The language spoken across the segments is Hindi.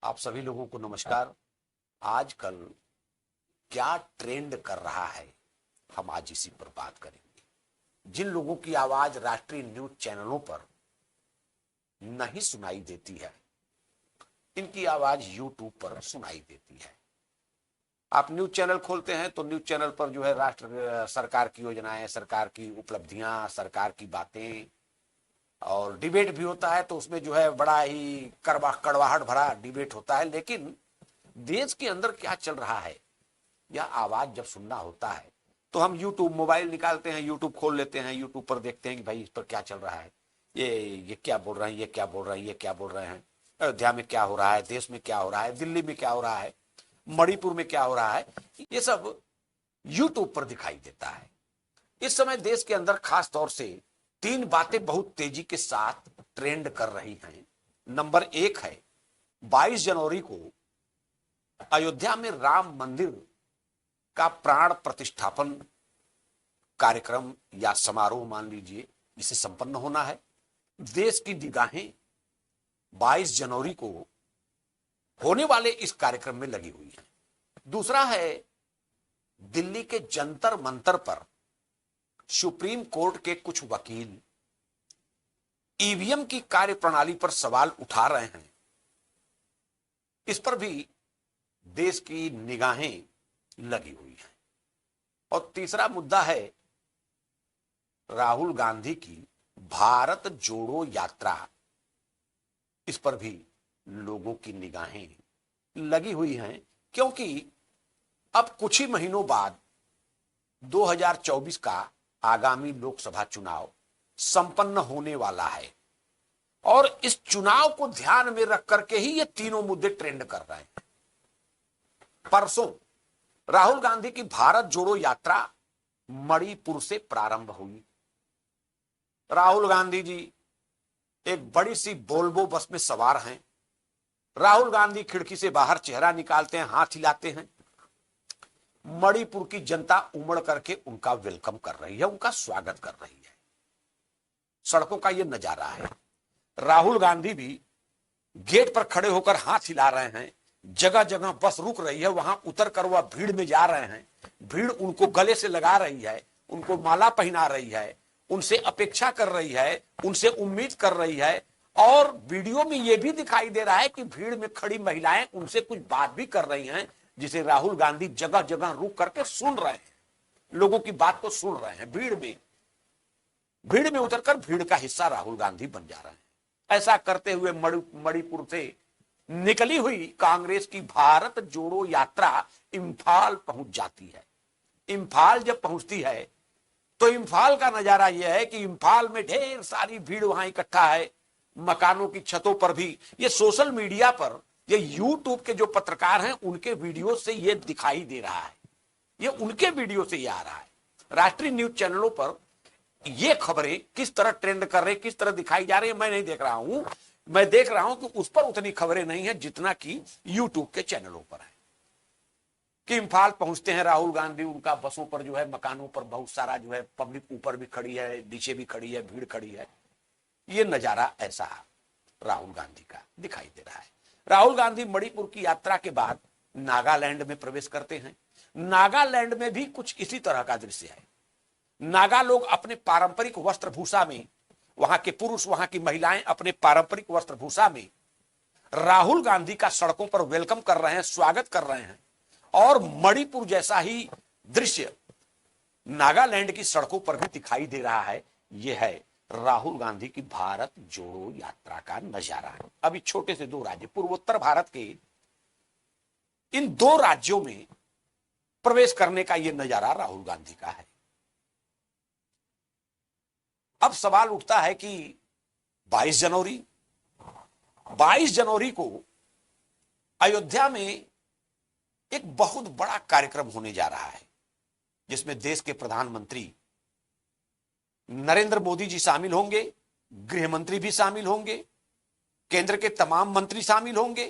आप सभी लोगों को नमस्कार। आजकल क्या ट्रेंड कर रहा है, हम आज इसी पर बात करेंगे। जिन लोगों की आवाज राष्ट्रीय न्यूज चैनलों पर नहीं सुनाई देती है, इनकी आवाज यूट्यूब पर सुनाई देती है। आप न्यूज चैनल खोलते हैं तो न्यूज चैनल पर जो है राष्ट्र सरकार की योजनाएं, सरकार की उपलब्धियां, सरकार की बातें और डिबेट भी होता है, तो उसमें जो है बड़ा ही कड़वाहट भरा डिबेट होता है। लेकिन देश के अंदर क्या चल रहा है, यह आवाज जब सुनना होता है तो हम यूट्यूब मोबाइल निकालते हैं, यूट्यूब खोल लेते हैं, यूट्यूब पर देखते हैं कि भाई इस पर क्या चल रहा है, ये क्या बोल रहे हैं, ये क्या बोल रहे हैं, ये क्या बोल रहे हैं, अयोध्या में क्या हो रहा है, देश में क्या हो रहा है, दिल्ली में क्या हो रहा है, मणिपुर में क्या हो रहा है, ये सब यूट्यूब पर दिखाई देता है। इस समय देश के अंदर खास तौर से तीन बातें बहुत तेजी के साथ ट्रेंड कर रही हैं। नंबर एक है 22 जनवरी को अयोध्या में राम मंदिर का प्राण प्रतिष्ठापन कार्यक्रम या समारोह मान लीजिए, इसे संपन्न होना है। देश की निगाहें 22 जनवरी को होने वाले इस कार्यक्रम में लगी हुई है। दूसरा है दिल्ली के जंतर मंतर पर सुप्रीम कोर्ट के कुछ वकील ईवीएम की कार्यप्रणाली पर सवाल उठा रहे हैं। इस पर भी देश की निगाहें लगी हुई हैं। और तीसरा मुद्दा है राहुल गांधी की भारत जोड़ो यात्रा। इस पर भी लोगों की निगाहें लगी हुई हैं, क्योंकि अब कुछ ही महीनों बाद 2024 का आगामी लोकसभा चुनाव संपन्न होने वाला है और इस चुनाव को ध्यान में रख करके ही ये तीनों मुद्दे ट्रेंड कर रहे हैं। परसों राहुल गांधी की भारत जोड़ो यात्रा मणिपुर से प्रारंभ हुई। राहुल गांधी जी एक बड़ी सी वोल्वो बस में सवार हैं। राहुल गांधी खिड़की से बाहर चेहरा निकालते हैं, हाथ हिलाते हैं। मणिपुर की जनता उमड़ करके उनका वेलकम कर रही है, उनका स्वागत कर रही है। सड़कों का यह नजारा है। राहुल गांधी भी गेट पर खड़े होकर हाथ हिला रहे हैं। जगह जगह बस रुक रही है, वहां उतर कर वह भीड़ में जा रहे हैं। भीड़ उनको गले से लगा रही है, उनको माला पहना रही है, उनसे अपेक्षा कर रही है, उनसे उम्मीद कर रही है। और वीडियो में यह भी दिखाई दे रहा है कि भीड़ में खड़ी महिलाएं उनसे कुछ बात भी कर रही हैं, जिसे राहुल गांधी जगह जगह रुक करके सुन रहे हैं, लोगों की बात को सुन रहे हैं। भीड़ में उतरकर भीड़ का हिस्सा राहुल गांधी बन जा रहे हैं। ऐसा करते हुए मणिपुर से निकली हुई कांग्रेस की भारत जोड़ो यात्रा इंफाल पहुंच जाती है। इंफाल जब पहुंचती है तो इंफाल का नजारा यह है कि इंफाल में ढेर सारी भीड़ वहां इकट्ठा है, मकानों की छतों पर भी। ये सोशल मीडिया पर, ये यूट्यूब के जो पत्रकार हैं उनके वीडियो से ये दिखाई दे रहा है, ये उनके वीडियो से ये आ रहा है। राष्ट्रीय न्यूज चैनलों पर ये खबरें किस तरह ट्रेंड कर रही, किस तरह दिखाई जा रही है, मैं नहीं देख रहा हूं। मैं देख रहा हूं कि उस पर उतनी खबरें नहीं है जितना कि यूट्यूब के चैनलों पर है। कि इंफाल पहुंचते हैं राहुल गांधी, उनका बसों पर जो है, मकानों पर बहुत सारा जो है पब्लिक ऊपर भी खड़ी है, नीचे भी खड़ी है, भीड़ खड़ी है। ये नजारा ऐसा राहुल गांधी का दिखाई दे रहा है। राहुल गांधी मणिपुर की यात्रा के बाद नागालैंड में प्रवेश करते हैं। नागालैंड में भी कुछ इसी तरह का दृश्य है। नागा लोग अपने पारंपरिक वस्त्रभूषा में, वहां के पुरुष, वहां की महिलाएं अपने पारंपरिक वस्त्रभूषा में राहुल गांधी का सड़कों पर वेलकम कर रहे हैं, स्वागत कर रहे हैं। और मणिपुर जैसा ही दृश्य नागालैंड की सड़कों पर भी दिखाई दे रहा है। यह है राहुल गांधी की भारत जोड़ो यात्रा का नजारा है। अभी छोटे से दो राज्य, पूर्वोत्तर भारत के इन दो राज्यों में प्रवेश करने का यह नजारा राहुल गांधी का है। अब सवाल उठता है कि 22 जनवरी को अयोध्या में एक बहुत बड़ा कार्यक्रम होने जा रहा है, जिसमें देश के प्रधानमंत्री नरेंद्र मोदी जी शामिल होंगे, गृह मंत्री भी शामिल होंगे, केंद्र के तमाम मंत्री शामिल होंगे,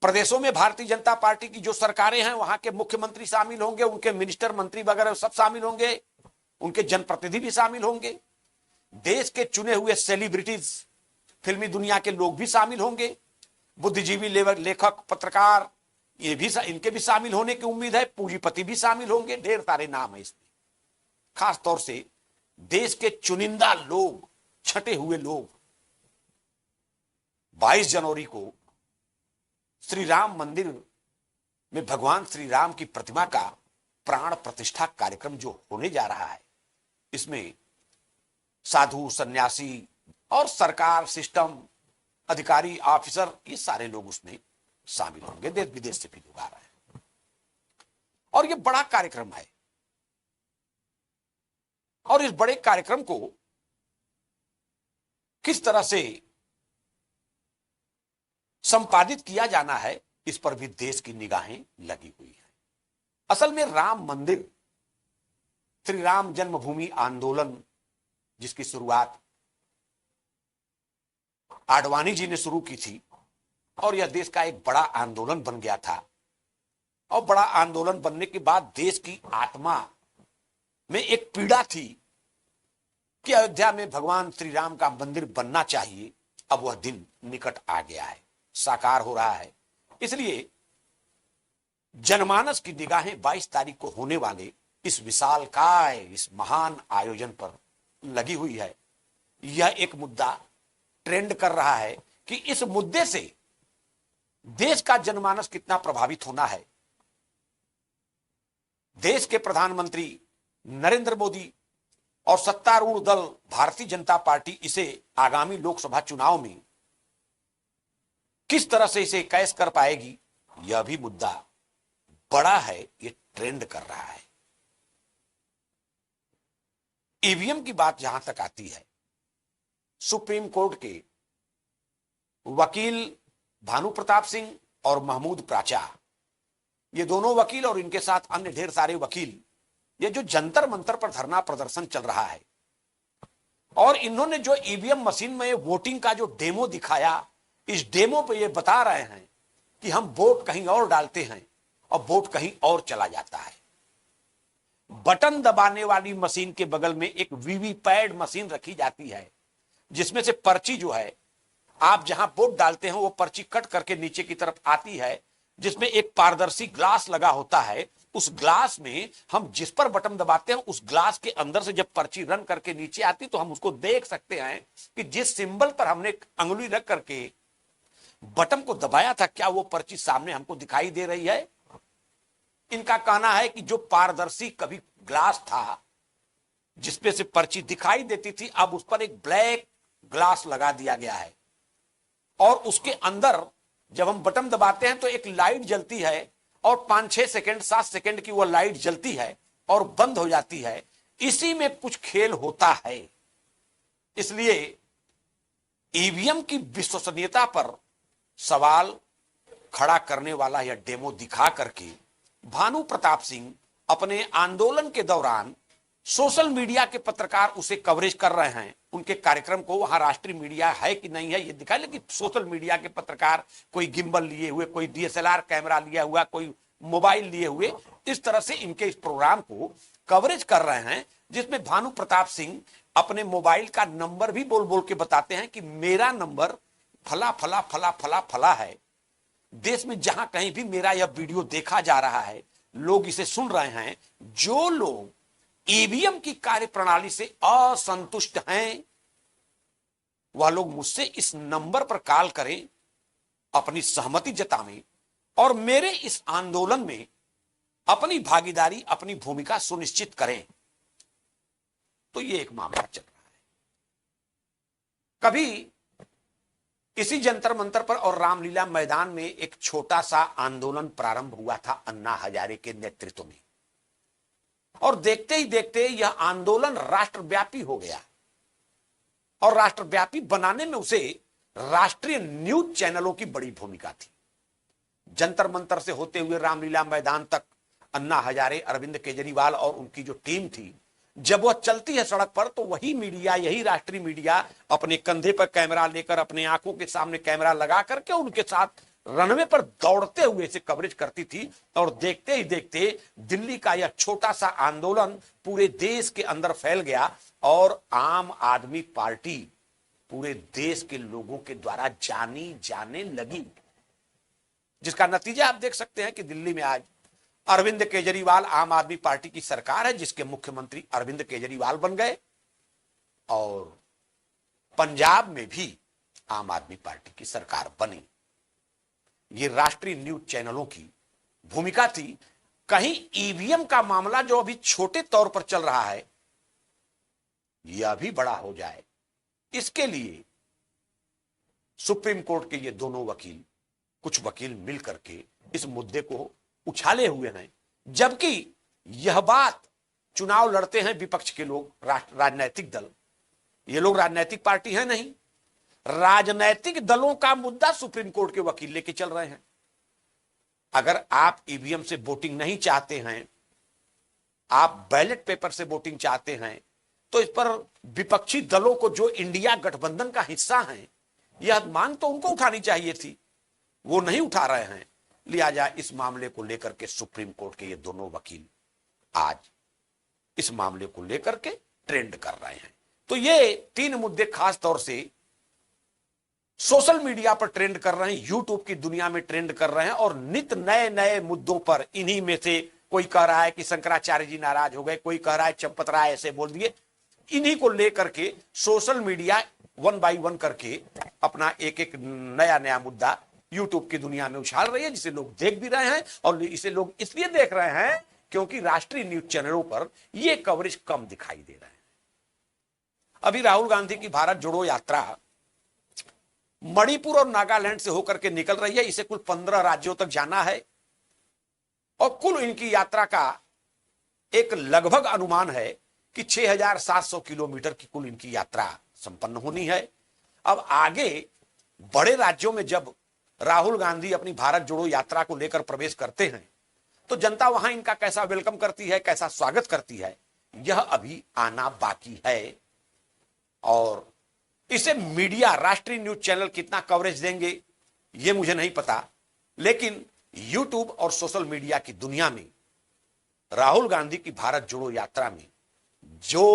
प्रदेशों में भारतीय जनता पार्टी की जो सरकारें हैं वहां के मुख्यमंत्री शामिल होंगे, उनके मिनिस्टर, मंत्री वगैरह सब शामिल होंगे, उनके जनप्रतिनिधि भी शामिल होंगे, देश के चुने हुए सेलिब्रिटीज, फिल्मी दुनिया के लोग भी शामिल होंगे। बुद्धिजीवी लेखक पत्रकार, ये भी इनके भी शामिल होने की उम्मीद है। पूंजीपति भी शामिल होंगे, ढेर सारे नाम है इसमें। खास तौर से देश के चुनिंदा लोग, छटे हुए लोग 22 जनवरी को श्री राम मंदिर में भगवान श्री राम की प्रतिमा का प्राण प्रतिष्ठा कार्यक्रम जो होने जा रहा है, इसमें साधु, सन्यासी और सरकार, सिस्टम, अधिकारी, ऑफिसर, ये सारे लोग उसमें शामिल होंगे। देश विदेश से भी लोग आ रहे हैं और ये बड़ा कार्यक्रम है। और इस बड़े कार्यक्रम को किस तरह से संपादित किया जाना है, इस पर भी देश की निगाहें लगी हुई हैं। असल में राम मंदिर, श्री राम जन्मभूमि आंदोलन, जिसकी शुरुआत आडवाणी जी ने शुरू की थी और यह देश का एक बड़ा आंदोलन बन गया था। और बड़ा आंदोलन बनने के बाद देश की आत्मा में एक पीड़ा थी कि अयोध्या में भगवान श्री राम का मंदिर बनना चाहिए। अब वह दिन निकट आ गया है, साकार हो रहा है। इसलिए जनमानस की निगाहें 22 तारीख को होने वाले इस विशालकाय, इस महान आयोजन पर लगी हुई है। यह एक मुद्दा ट्रेंड कर रहा है कि इस मुद्दे से देश का जनमानस कितना प्रभावित होना है। देश के प्रधानमंत्री नरेंद्र मोदी और सत्तारूढ़ दल भारतीय जनता पार्टी इसे आगामी लोकसभा चुनाव में किस तरह से इसे कैश कर पाएगी, यह भी मुद्दा बड़ा है, ये ट्रेंड कर रहा है। ईवीएम की बात जहां तक आती है, सुप्रीम कोर्ट के वकील भानु प्रताप सिंह और महमूद प्राचा, ये दोनों वकील और इनके साथ अन्य ढेर सारे वकील, ये जो जंतर मंतर पर धरना प्रदर्शन चल रहा है और इन्होंने जो ईवीएम मशीन में वोटिंग का जो डेमो दिखाया, इस डेमो पे ये बता रहे हैं कि हम वोट कहीं और डालते हैं और वोट कहीं और चला जाता है। बटन दबाने वाली मशीन के बगल में एक वीवीपैट मशीन रखी जाती है, जिसमें से पर्ची जो है, आप जहां वोट डालते हैं वो पर्ची कट करके नीचे की तरफ आती है, जिसमें एक पारदर्शी ग्लास लगा होता है। उस ग्लास में हम जिस पर बटन दबाते हैं, उस ग्लास के अंदर से जब पर्ची रन करके नीचे आती तो हम उसको देख सकते हैं कि जिस सिंबल पर हमने अंगुली रख करके बटन को दबाया था, क्या वो पर्ची सामने हमको दिखाई दे रही है। इनका कहना है कि जो पारदर्शी कभी ग्लास था जिसपे से पर्ची दिखाई देती थी, अब उस पर एक ब्लैक ग्लास लगा दिया गया है और उसके अंदर जब हम बटन दबाते हैं तो एक लाइट जलती है और 5-6 सेकंड 7 सेकंड की वो लाइट जलती है और बंद हो जाती है। इसी में कुछ खेल होता है। इसलिए ईवीएम की विश्वसनीयता पर सवाल खड़ा करने वाला यह डेमो दिखा करके भानु प्रताप सिंह अपने आंदोलन के दौरान सोशल मीडिया के पत्रकार उसे कवरेज कर रहे हैं, उनके कार्यक्रम को। वहां राष्ट्रीय मीडिया है कि नहीं है ये दिखाए, लेकिन सोशल मीडिया के पत्रकार कोई गिम्बल लिए हुए, कोई डीएसएलआर कैमरा लिया हुआ, कोई मोबाइल लिए हुए, इस तरह से इनके इस प्रोग्राम को कवरेज कर रहे हैं, जिसमें भानु प्रताप सिंह अपने मोबाइल का नंबर भी बोल बोल के बताते हैं कि मेरा नंबर फला फला फला फला फला है। देश में जहां कहीं भी मेरा यह वीडियो देखा जा रहा है, लोग इसे सुन रहे हैं। जो लोग ईवीएम की कार्यप्रणाली से असंतुष्ट हैं, वह लोग मुझसे इस नंबर पर कॉल करें, अपनी सहमति जताएं और मेरे इस आंदोलन में अपनी भागीदारी, अपनी भूमिका सुनिश्चित करें। तो ये एक मामला चल रहा है। कभी इसी जंतर मंतर पर और रामलीला मैदान में एक छोटा सा आंदोलन प्रारंभ हुआ था अन्ना हजारे के नेतृत्व में, और देखते ही देखते यह आंदोलन राष्ट्रव्यापी हो गया और राष्ट्रव्यापी बनाने में उसे राष्ट्रीय न्यूज चैनलों की बड़ी भूमिका थी। जंतर मंतर से होते हुए रामलीला मैदान तक अन्ना हजारे, अरविंद केजरीवाल और उनकी जो टीम थी, जब वह चलती है सड़क पर तो वही मीडिया, यही राष्ट्रीय मीडिया अपने कंधे पर कैमरा लेकर, अपने आंखों के सामने कैमरा लगा करके उनके साथ रनवे पर दौड़ते हुए इसे कवरेज करती थी। और देखते ही देखते दिल्ली का यह छोटा सा आंदोलन पूरे देश के अंदर फैल गया और आम आदमी पार्टी पूरे देश के लोगों के द्वारा जानी जाने लगी। जिसका नतीजा आप देख सकते हैं कि दिल्ली में आज अरविंद केजरीवाल आम आदमी पार्टी की सरकार है, जिसके मुख्यमंत्री अरविंद केजरीवाल बन गए, और पंजाब में भी आम आदमी पार्टी की सरकार बनी। ये राष्ट्रीय न्यूज चैनलों की भूमिका थी। कहीं ईवीएम का मामला जो अभी छोटे तौर पर चल रहा है, यह भी बड़ा हो जाए, इसके लिए सुप्रीम कोर्ट के ये दोनों वकील, कुछ वकील मिलकर के इस मुद्दे को उछाले हुए हैं। जबकि यह बात चुनाव लड़ते हैं विपक्ष के लोग, राजनीतिक दल, ये लोग राजनीतिक पार्टी है नहीं, राजनीतिक दलों का मुद्दा सुप्रीम कोर्ट के वकील लेके चल रहे हैं। अगर आप ईवीएम से वोटिंग नहीं चाहते हैं, आप बैलेट पेपर से वोटिंग चाहते हैं, तो इस पर विपक्षी दलों को, जो इंडिया गठबंधन का हिस्सा हैं, यह मांग तो उनको उठानी चाहिए थी, वो नहीं उठा रहे हैं। लिहाजा इस मामले को लेकर के सुप्रीम कोर्ट के ये दोनों वकील आज इस मामले को लेकर के ट्रेंड कर रहे हैं। तो ये तीन मुद्दे खास तौर से सोशल मीडिया पर ट्रेंड कर रहे हैं, यूट्यूब की दुनिया में ट्रेंड कर रहे हैं, और नित नए नए मुद्दों पर इन्हीं में से कोई कह रहा है कि शंकराचार्य जी नाराज हो गए, कोई कह रहा है चंपत राय ऐसे बोल दिए। इन्हीं को लेकर के social media one by one करके अपना एक एक नया नया मुद्दा यूट्यूब की दुनिया में उछाल रही है, जिसे लोग देख भी रहे हैं। और इसे लोग इसलिए देख रहे हैं क्योंकि राष्ट्रीय न्यूज चैनलों पर यह कवरेज कम दिखाई दे रहा है। अभी राहुल गांधी की भारत जोड़ो यात्रा मणिपुर और नागालैंड से होकर के निकल रही है। इसे कुल 15 राज्यों तक जाना है, और कुल इनकी यात्रा का एक लगभग अनुमान है कि 6,700 किलोमीटर की कुल इनकी यात्रा संपन्न होनी है। अब आगे बड़े राज्यों में जब राहुल गांधी अपनी भारत जोड़ो यात्रा को लेकर प्रवेश करते हैं, तो जनता वहां इनका कैसा वेलकम करती है, कैसा स्वागत करती है, यह अभी आना बाकी है। और इसे मीडिया, राष्ट्रीय न्यूज चैनल कितना कवरेज देंगे यह मुझे नहीं पता, लेकिन यूट्यूब और सोशल मीडिया की दुनिया में राहुल गांधी की भारत जोड़ो यात्रा में जो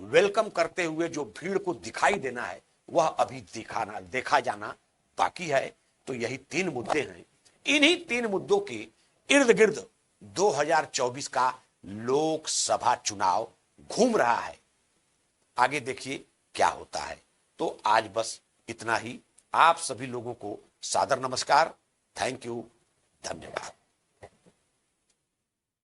वेलकम करते हुए जो भीड़ को दिखाई देना है, वह अभी देखा जाना बाकी है। तो यही तीन मुद्दे हैं। इन्हीं तीन मुद्दों के इर्द गिर्द 2024 का लोकसभा चुनाव घूम रहा है। आगे देखिए क्या होता है। तो आज बस इतना ही। आप सभी लोगों को सादर नमस्कार, थैंक यू, धन्यवाद।